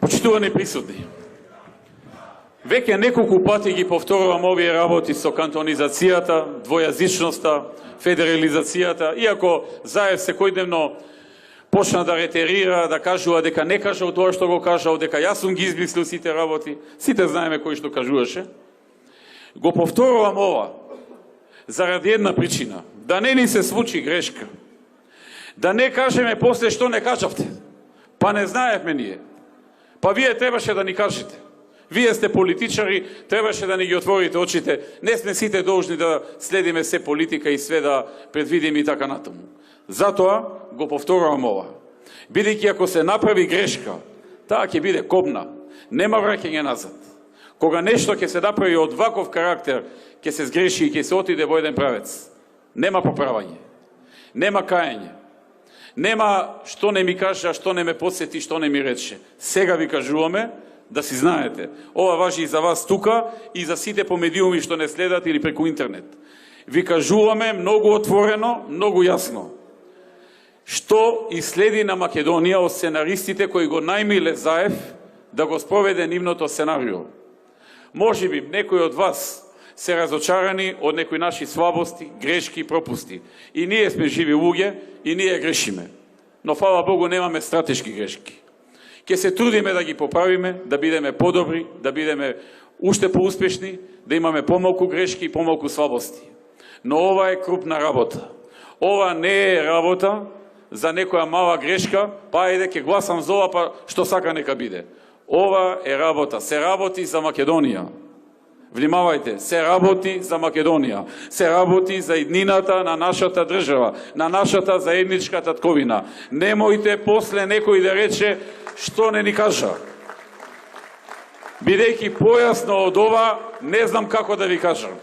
Почитувани присутни, веќе неколку пати ги повторувам овие работи со кантонизацијата, двојазичноста, федерализацијата, иако Заев секојдневно почна да ретерира, да кажува дека не кажал тоа што го кажал, дека јас сум ги измислил сите работи, сите знаеме кој што кажуваше. Го повторувам ова заради една причина, да не ни се случи грешка, да не кажеме после што не кажавте, па не знаевме ние. Па вие требаше да ни кажете. Вие сте политичари, требаше да ни ги отворите очите. Не сме сите должни да следиме се политика и све да предвидиме и така натаму. Затоа го повторувам ова. Бидејќи ако се направи грешка, таа ќе биде кобна. Нема враќање назад. Кога нешто ќе се направи од ваков карактер, ќе се сгреши и ќе се отиде во еден правец. Нема поправање. Нема каење. Нема што не ми кажа, што не ме подсети, што не ми рече. Сега ви кажуваме, да си знаете. Ова важи и за вас тука и за сите по медиуми што не следат или преку интернет. Ви кажуваме многу отворено, многу јасно. Што и следи на Македонија од сценаристите кои го најмиле Заев да го спроведе нивното сценарио. Може би некои од вас се разочарани од некои наши слабости, грешки и пропусти. И ние сме живи луѓе и ние грешиме. Но фала Богу немаме стратешки грешки. Ке се трудиме да ги поправиме, да бидеме подобри, да бидеме уште поуспешни, да имаме помалку грешки и помалку слабости. Но ова е крупна работа. Ова не е работа за некоја мала грешка, па ајде ке гласам за ова, па што сака нека биде. Ова е работа. Се работи за Македонија. Внимавајте, се работи за Македонија, се работи за иднината на нашата држава, на нашата заедничка татковина. Немојте после некој да рече што не ни кажа. Бидејќи појасно од ова, не знам како да ви кажам.